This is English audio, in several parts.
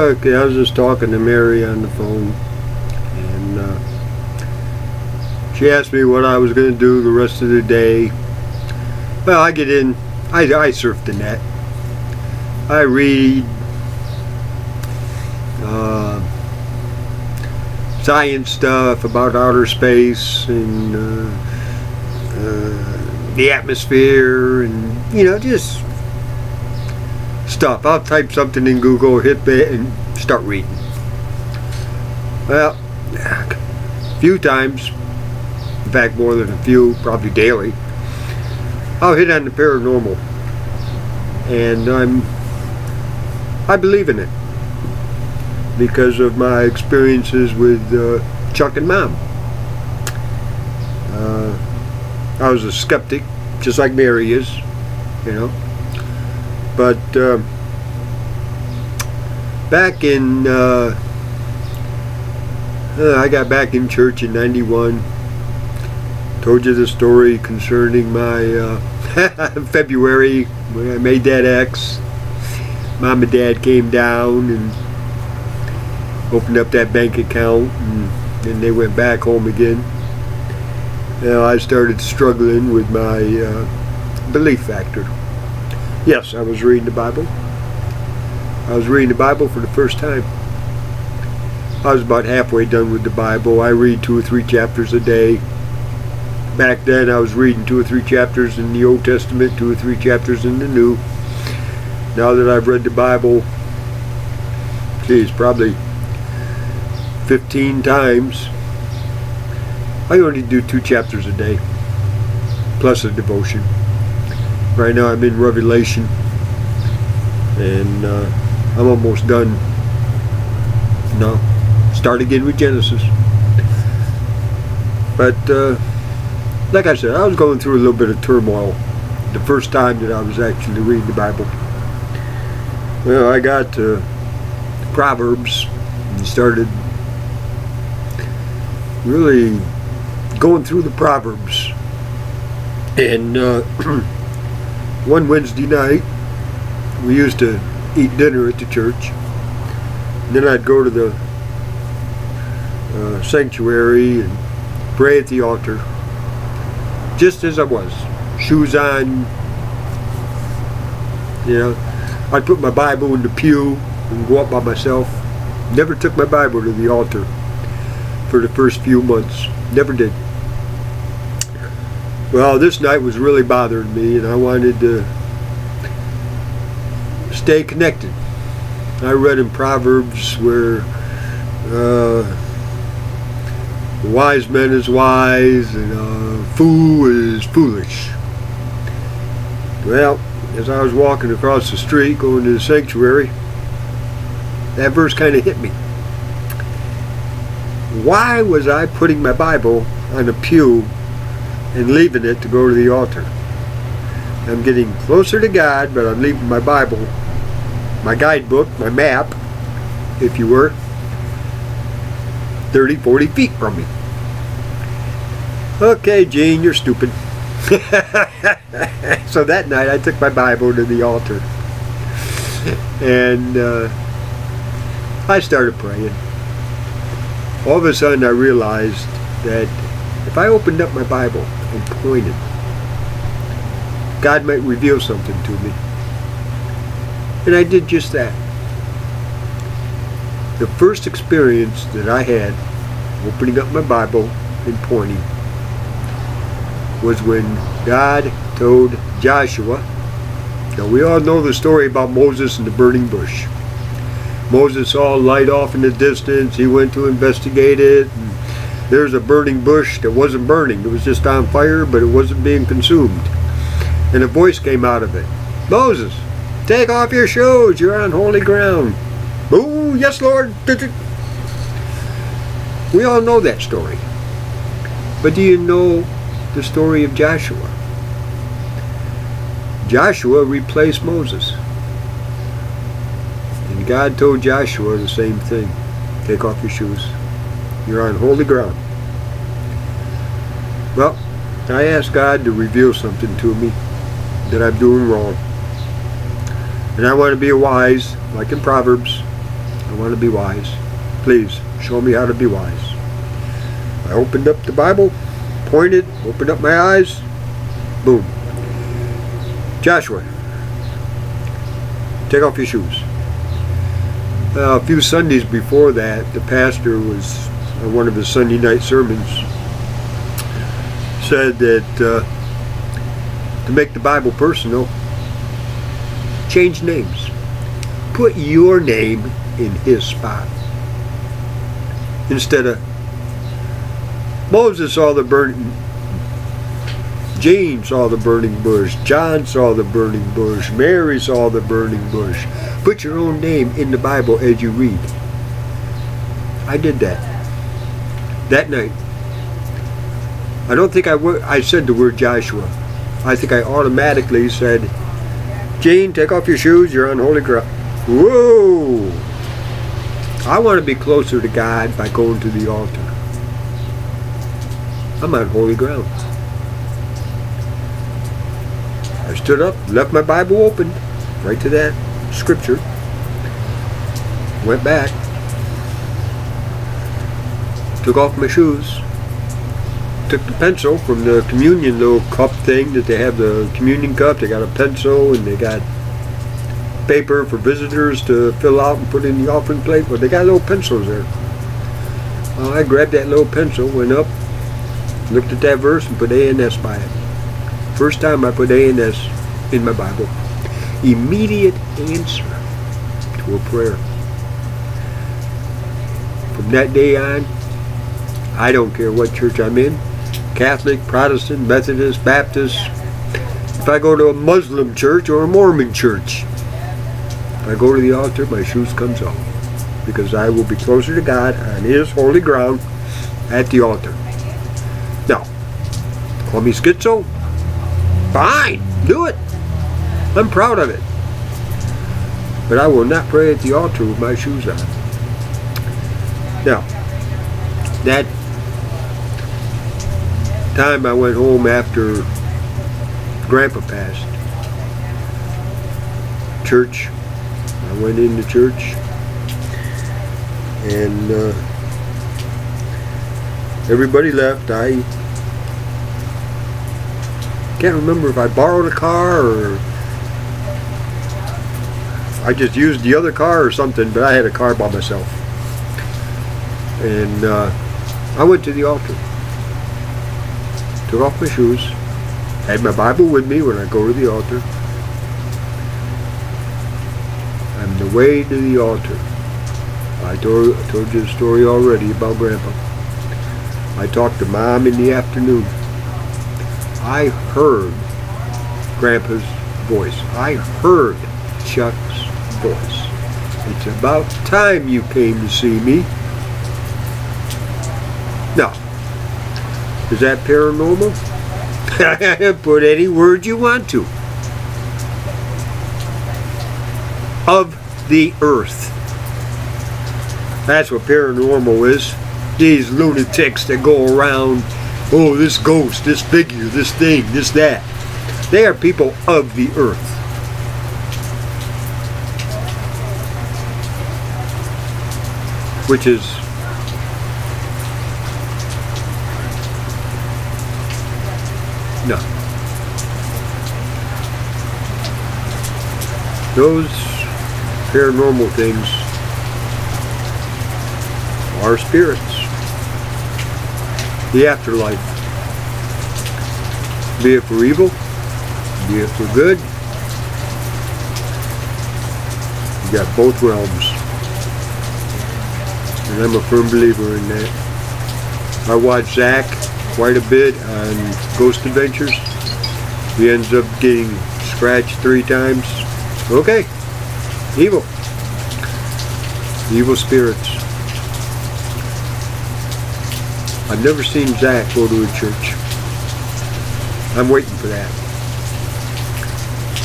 Okay, I was just talking to Mary on the phone, and she asked me what I was going to do the rest of the day. Well, I get in, I surf the net. I read science stuff about outer space and the atmosphere, and just stuff. I'll type something in Google, hit it, and start reading. Well, a few times, in fact more than a few, probably daily, I'll hit on the paranormal, and I believe in it because of my experiences with Chuck and Mom. I was a skeptic, just like Mary is, but back in I got back in church in '91. Told you the story concerning my February when I made that X. Mom and Dad came down and opened up that bank account, and then they went back home again. I started struggling with my belief factor. Yes, I was reading the Bible. I was reading the Bible for the first time. I was about halfway done with the Bible. I read 2 or 3 chapters a day. Back then I was reading 2 or 3 chapters in the Old Testament, 2 or 3 chapters in the New. Now that I've read the Bible, geez, probably 15 times, I only do 2 chapters a day, plus a devotion. Right now I'm in Revelation, and I'm almost done. No, start again with Genesis. But like I said, I was going through a little bit of turmoil the first time that I was actually reading the Bible. Well, I got to Proverbs and started really going through the Proverbs. And one Wednesday night, we used to eat dinner at the church. And then I'd go to the sanctuary and pray at the altar, just as I was, shoes on. I'd put my Bible in the pew and go up by myself. Never took my Bible to the altar for the first few months. Never did. Well, this night was really bothering me, and I wanted to stay connected. I read in Proverbs where the wise man is wise and a fool is foolish. Well, as I was walking across the street going to the sanctuary, that verse kind of hit me. Why was I putting my Bible on a pew and leaving it to go to the altar? I'm getting closer to God, but I'm leaving my Bible, my guidebook, my map, if you were, 30, 40 feet from me. Okay, Gene, you're stupid. So that night I took my Bible to the altar, and I started praying. All of a sudden I realized that if I opened up my Bible and pointed, God might reveal something to me. And I did just that. The first experience that I had opening up my Bible and pointing was when God told Joshua. Now we all know the story about Moses and the burning bush. Moses saw a light off in the distance. He went to investigate it. And there's a burning bush that wasn't burning. It was just on fire, but it wasn't being consumed. And a voice came out of it. Moses, take off your shoes. You're on holy ground. Oh, yes, Lord. We all know that story. But do you know the story of Joshua? Joshua replaced Moses. And God told Joshua the same thing. Take off your shoes. You're on holy ground. Well, I asked God to reveal something to me that I'm doing wrong. And I want to be wise, like in Proverbs. I want to be wise. Please, show me how to be wise. I opened up the Bible, pointed, opened up my eyes, boom. Joshua, take off your shoes. A few Sundays before that, the pastor was, on one of his Sunday night sermons, said that to make the Bible personal, change names. Put your name in his spot. Instead of Moses saw the burning, Jane saw the burning bush, John saw the burning bush, Mary saw the burning bush. Put your own name in the Bible as you read. I did that night. I don't think I said the word Joshua. I think I automatically said, Jane, take off your shoes, you're on holy ground. Whoa! I want to be closer to God by going to the altar. I'm on holy ground. I stood up, left my Bible open, right to that scripture, went back, took off my shoes, took the pencil from the communion little cup thing that they have, the communion cup. They got a pencil and they got paper for visitors to fill out and put in the offering plate, but they got little pencils there. Well, I grabbed that little pencil, went up, looked at that verse and put A&S by it. First time I put A&S in my Bible. Immediate answer to a prayer. From that day on, I don't care what church I'm in, Catholic, Protestant, Methodist, Baptist. If I go to a Muslim church or a Mormon church, if I go to the altar, my shoes comes off. Because I will be closer to God on his holy ground at the altar. Now, call me schizo? Fine, do it. I'm proud of it. But I will not pray at the altar with my shoes on. Now, that time I went home after Grandpa passed. Church. I went into church. And everybody left. I can't remember if I borrowed a car or I just used the other car or something, but I had a car by myself. And I went to the altar. Took off my shoes. Had my Bible with me when I go to the altar. On the way to the altar, I told you the story already about Grandpa. I talked to Mom in the afternoon. I heard Grandpa's voice. I heard Chuck's voice. It's about time you came to see me. Now, is that paranormal? Put any word you want to. Of the earth. That's what paranormal is. These lunatics that go around, oh, this ghost, this figure, this thing, this that. They are people of the earth. Which is no. Those paranormal things are spirits. The afterlife. Be it for evil, be it for good. You got both realms. And I'm a firm believer in that. I watch Zach quite a bit on Ghost Adventures. He ends up getting scratched 3 times. Okay. Evil. Evil spirits. I've never seen Zach go to a church. I'm waiting for that.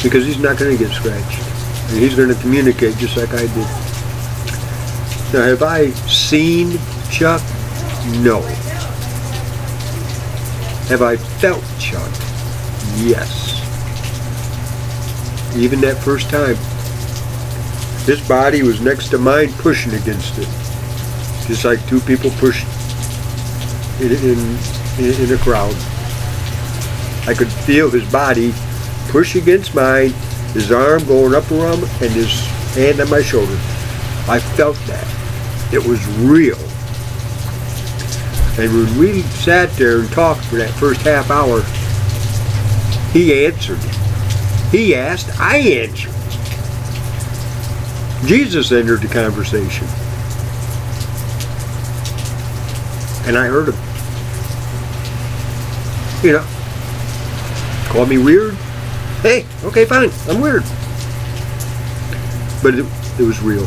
Because he's not going to get scratched. And he's going to communicate just like I did. Now, have I seen Chuck? No. Have I felt Chuck? Yes. Even that first time. His body was next to mine, pushing against it, just like two people pushed in a crowd. I could feel his body push against mine, his arm going up around and his hand on my shoulder. I felt that. It was real. And when we sat there and talked for that first half hour, he answered. He asked, I answered. Jesus entered the conversation. And I heard him. You know, call me weird. Hey, okay, fine, I'm weird. But it was real.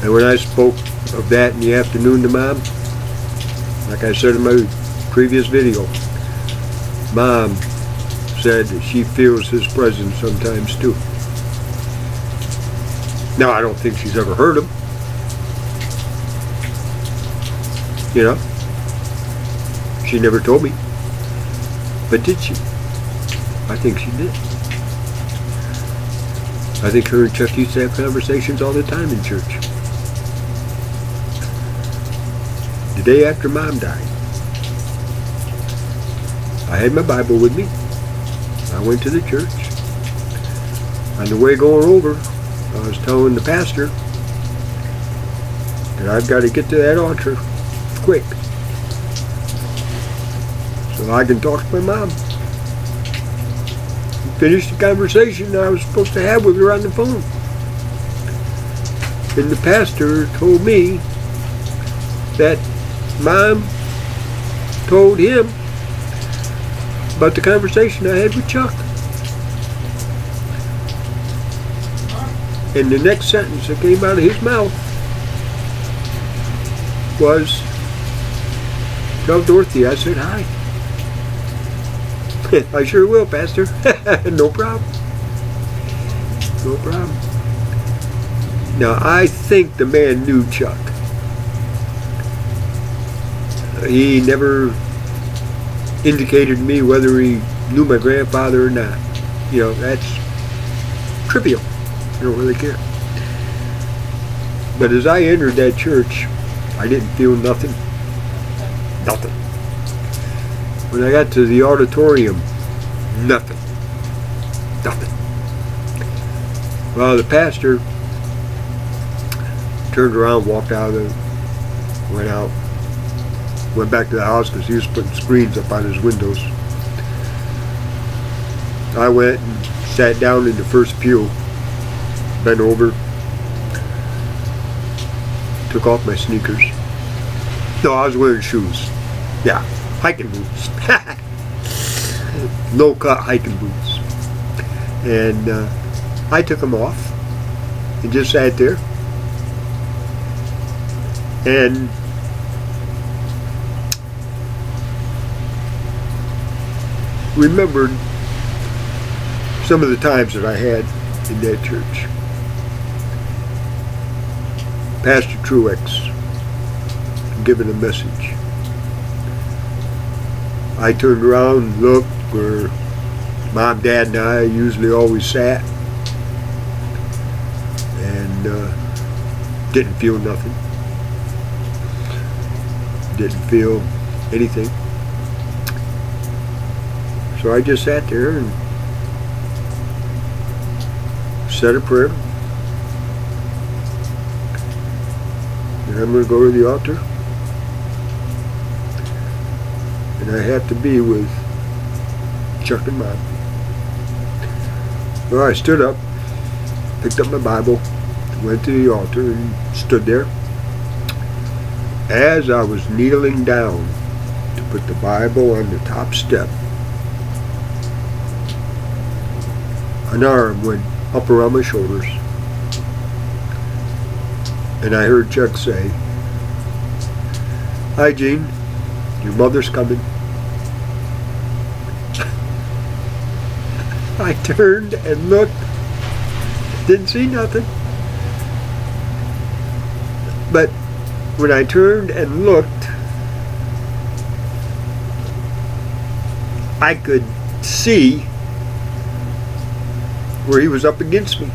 And when I spoke of that in the afternoon to Mom, like I said in my previous video, Mom said that she feels his presence sometimes too. Now, I don't think she's ever heard him. You know? She never told me. But did she? I think she did. I think her and Chuck used to have conversations all the time in church. The day after Mom died, I had my Bible with me. I went to the church. On the way going over, I was telling the pastor that I've got to get to that altar quick so I can talk to my mom. Finish the conversation I was supposed to have with her on the phone. And the pastor told me that Mom told him about the conversation I had with Chuck. And the next sentence that came out of his mouth was, "Tell Dorothy I said hi." I sure will, Pastor. No problem. No problem. Now, I think the man knew Chuck. He never indicated to me whether he knew my grandfather or not. You know, that's trivial. I don't really care. But as I entered that church, I didn't feel nothing. Nothing. When I got to the auditorium, nothing. Nothing. Well, the pastor turned around, walked out, went out, went back to the house because he was putting screens up on his windows. I went and sat down in the first pew, bent over, took off my sneakers. No, I was wearing shoes. Yeah, hiking boots. Low-cut hiking boots. And I took them off and just sat there and remembered some of the times that I had in that church. Pastor Truex giving a message. I turned around and looked where Mom, Dad, and I usually always sat, and didn't feel nothing. Didn't feel anything. So I just sat there and said a prayer. And I'm going to go to the altar. And I have to be with Chuck and Mom. Well, I stood up, picked up my Bible, went to the altar and stood there. As I was kneeling down to put the Bible on the top step, an arm went up around my shoulders, and I heard Chuck say, "Hi, Gene, your mother's coming." I turned and looked, didn't see nothing. But when I turned and looked, I could see where he was up against me.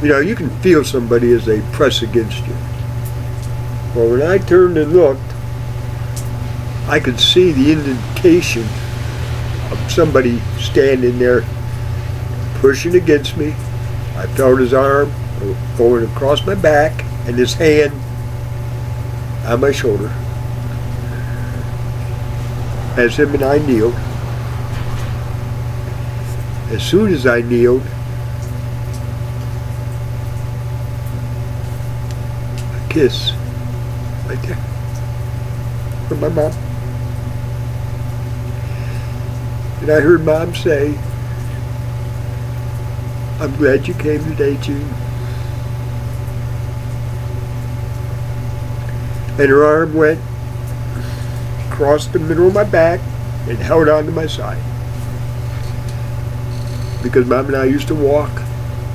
You know, you can feel somebody as they press against you. Well, when I turned and looked, I could see the indication of somebody standing there pushing against me. I felt his arm going across my back and his hand on my shoulder as him and I kneeled. As soon as I kneeled, a kiss right there from my mom. And I heard Mom say, "I'm glad you came today, Gene." And her arm went across the middle of my back and held onto my side. Because Mom and I used to walk,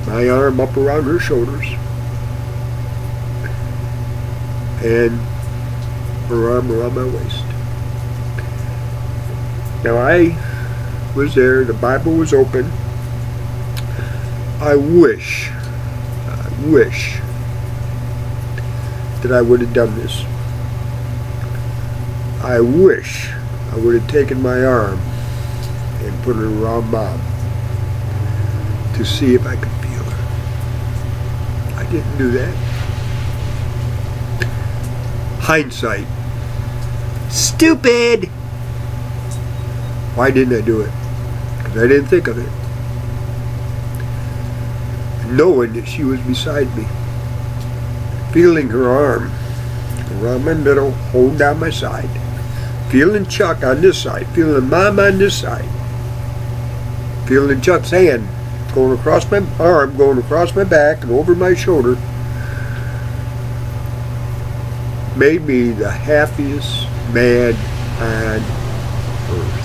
my arm up around her shoulders and her arm around my waist. Now I was there, the Bible was open. I wish that I would have done this. I wish I would have taken my arm and put it around Mom to see if I could feel her. I didn't do that. Hindsight. Stupid! Why didn't I do it? Because I didn't think of it. Knowing that she was beside me, feeling her arm around my middle, holding down my side, feeling Chuck on this side, feeling Mom on this side, feeling Chuck's hand going across my arm, going across my back and over my shoulder, made me the happiest man on earth.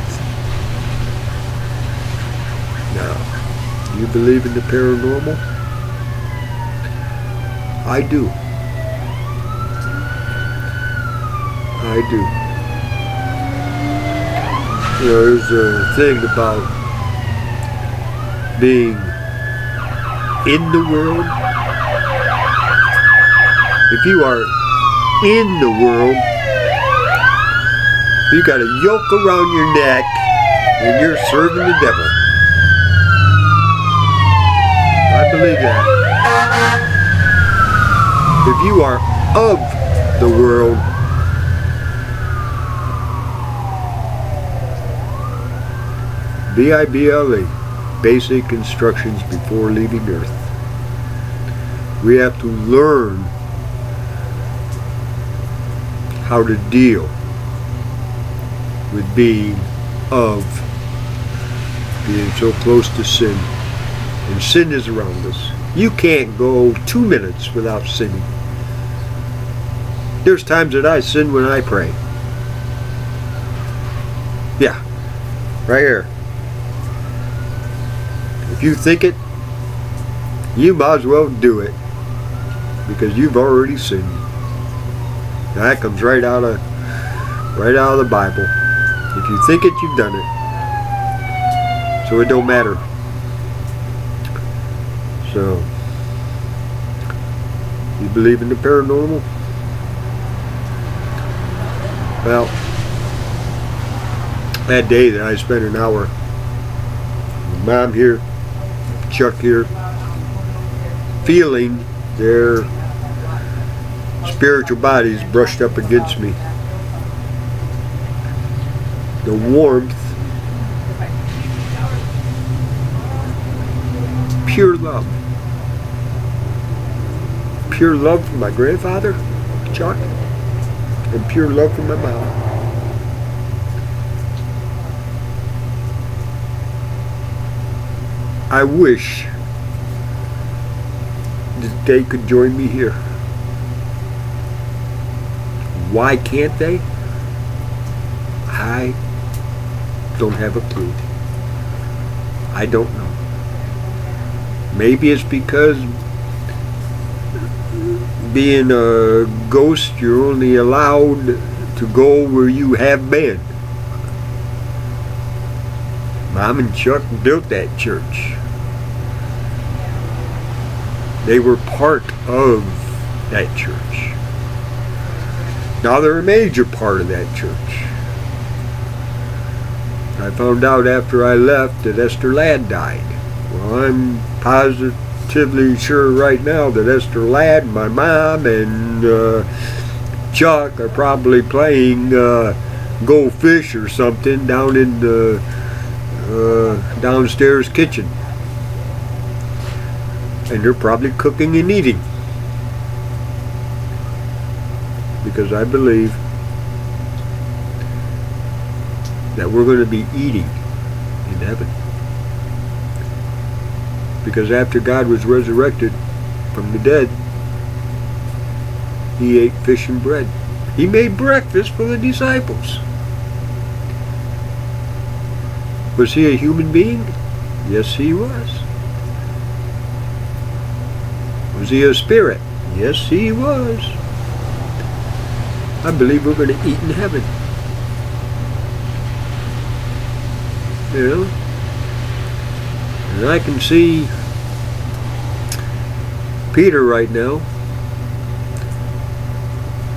Now, do you believe in the paranormal? I do. I do. You know, there's a thing about being in the world. If you are in the world, you got a yoke around your neck and you're serving the devil. I believe that. If you are of the world, BIBLE, basic instructions before leaving Earth. We have to learn how to deal with being so close to sin. And sin is around us. You can't go 2 minutes without sinning. There's times that I sin when I pray. Yeah, right here. If you think it, you might as well do it, because you've already sinned. That comes right out of the Bible. If you think it, you've done it. So it don't matter. So, you believe in the paranormal? Well, that day that I spent an hour with Mom here, Chuck here, feeling their spiritual bodies brushed up against me. The warmth, pure love. Pure love from my grandfather, Chuck, and pure love from my mom. I wish that they could join me here. Why can't they? I don't have a clue. I don't know. Maybe it's because being a ghost, you're only allowed to go where you have been. Mom and Chuck built that church. They were part of that church. Now they're a major part of that church. I found out after I left that Esther Ladd died. Well, I'm positively sure right now that Esther Ladd, my mom, and Chuck are probably playing Go Fish or something down in the downstairs kitchen. And they're probably cooking and eating. Because I believe that we're going to be eating in heaven. Because after God was resurrected from the dead, he ate fish and bread. He made breakfast for the disciples. Was he a human being? Yes, he was. Was he a spirit? Yes, he was. I believe we're going to eat in heaven. You know? And I can see Peter right now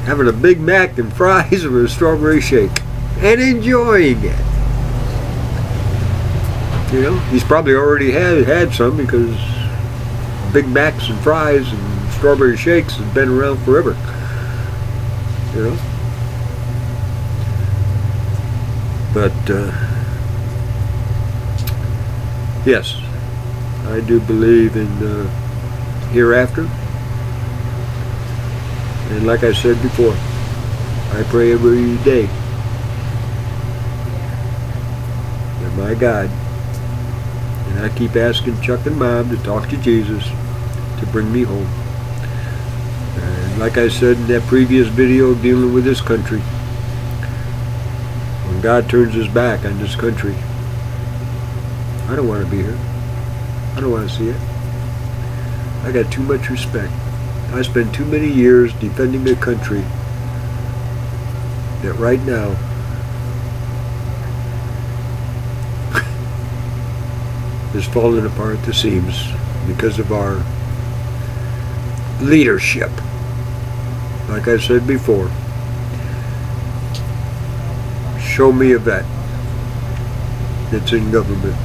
having a Big Mac and fries with a strawberry shake and enjoying it. You know, he's probably already had some because Big Macs and fries and strawberry shakes have been around forever. You know? But, yes, I do believe in hereafter. And like I said before, I pray every day that my God, and I keep asking Chuck and Mom to talk to Jesus to bring me home. And like I said in that previous video dealing with this country, when God turns his back on this country, I don't want to be here. I don't want to see it. I got too much respect. I spent too many years defending a country that right now is falling apart at the seams because of our leadership. Like I said before, show me a vet that's in government.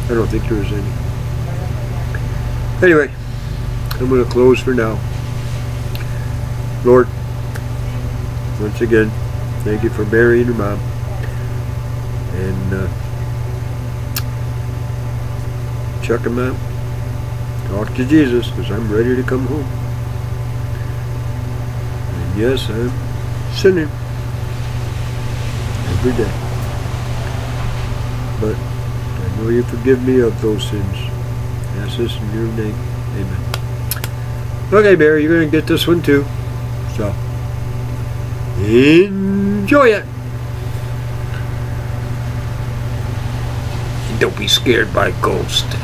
I don't think there is any. Anyway, I'm going to close for now. Lord, once again, thank you for Mary and her mom. And Chuck and Mom, talk to Jesus, because I'm ready to come home. And yes, I'm sinning every day. But I know you forgive me of those sins. I ask this in your name. Amen. Okay, Barry, you're going to get this one too. So, enjoy it. And don't be scared by ghosts.